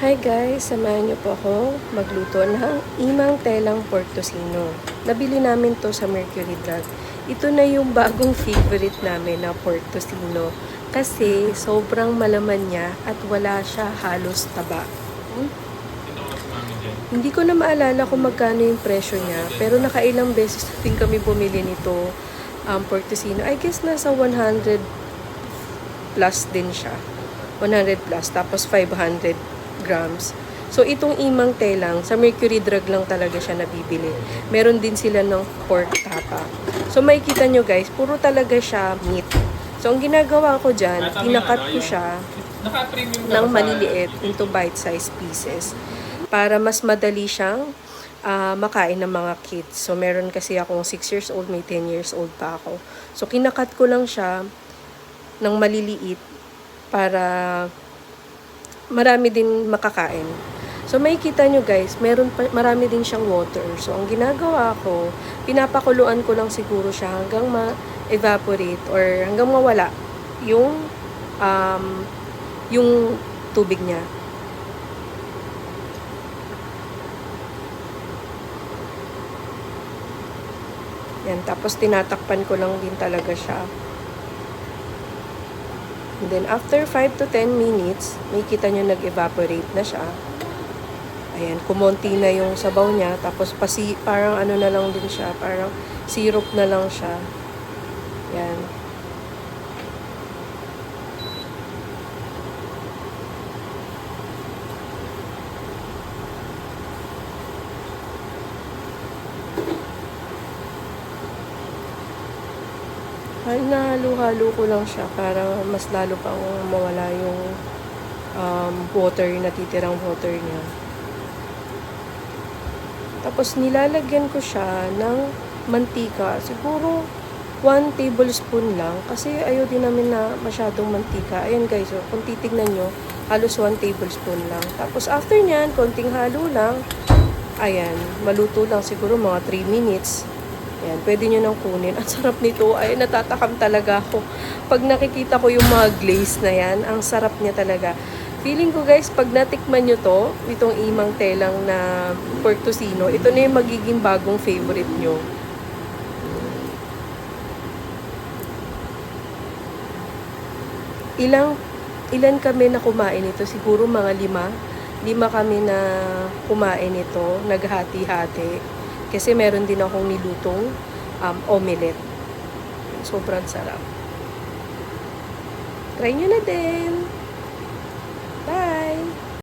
Hi guys, samahan niyo po ako magluto ng imang telang pork tocino. Nabili namin to sa Mercury Drug. Ito na yung bagong favorite namin na pork tocino kasi sobrang malaman niya at wala siya halos taba. Hindi ko na maalala kung magkano yung presyo niya, pero nakailang beses din kami bumili nito pork tocino. I guess nasa 100 plus din siya. 100 plus, tapos 500 grams. So, itong imang telang, sa Mercury Drug lang talaga siya nabibili. Meron din sila ng pork tapa. So, makikita nyo guys, puro talaga siya meat. So, ang ginagawa ko dyan, tinakat ko siya ng maliliit into bite-sized pieces para mas madali siyang makain ng mga kids. So, meron kasi akong 6 years old, may 10 years old pa ako. So, kinakat ko lang siya ng maliliit para marami din makakain. So, makikita nyo guys, marami din siyang water. So, ang ginagawa ko, pinapakuluan ko lang siguro siya hanggang ma-evaporate or hanggang mawala yung tubig niya. Yan, tapos tinatakpan ko lang din talaga siya. And then, after 5 to 10 minutes, makikita nyo nag-evaporate na siya. Ayan, kumonti na yung sabaw niya. Tapos, parang ano na lang din siya. Parang syrup na lang siya. Ayan. Nahalo-halo ko lang siya para mas lalo pang mawala yung water, yung natitirang water niya. Tapos nilalagyan ko siya ng mantika. Siguro 1 tablespoon lang kasi ayaw din namin na masyadong mantika. Ayan guys, so, kung titignan nyo, halos 1 tablespoon lang. Tapos after nyan, konting halo lang. Ayan, maluto lang siguro mga 3 minutes. Ayan, pwede nyo nang kunin. Ang sarap nito. Ay, natatakam talaga ako. Pag nakikita ko yung mga glaze na yan, ang sarap niya talaga. Feeling ko guys, pag natikman nyo to, itong imang telang na pork tocino, ito na yung magiging bagong favorite nyo. Ilan kami na kumain ito? Siguro mga 5. 5 kami na kumain ito. Naghati-hati. Kasi meron din akong nilutong omelette. Sobrang sarap. Try nyo na din!